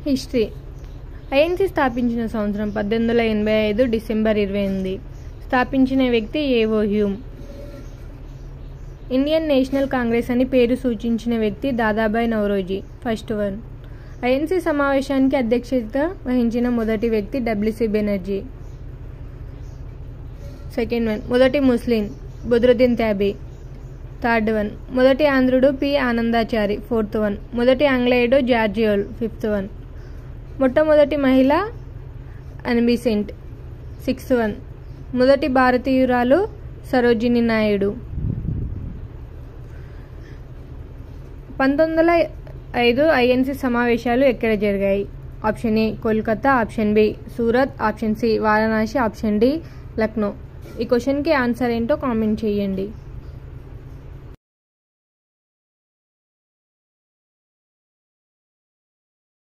History. INC స్థాపించిన సంవత్సరం 1885 December 28. స్థాపించిన వ్యక్తి ఏవో హ్యూమ్. ఇండియన్ నేషనల్ కాంగ్రెస్ అని పేరు సూచించిన వ్యక్తి Dadabhai Naoroji. First one. INC సమావేశానికి అధ్యక్షత వహించిన మొదటి వ్యక్తి డబ్ల్యూసీ బెనర్జీ. Second one. మొదటి ముస్లిం బద్రుద్దీన్ త్యాబీ. Third one. మొదటి ఆంధ్రుడు పి ఆనందాచారి. Fourth one. మొదటి ఆంగ్లేయుడు జార్జియోల్. Fifth one. మొట్టమొదటి మహిళ అన్బిసెంట్. Sixth one. మొదటి భారతీయురాలు సరోజిని నాయుడు. 1905 ఐఎన్సీ సమావేశాలు ఎక్కడ జరిగాయి? Option A Kolkata, option B Surat, option C Varanasi, option D Lucknow. ఈ క్వశ్చన్కి ఆన్సర్ ఏంటో కామెంట్ చేయండి.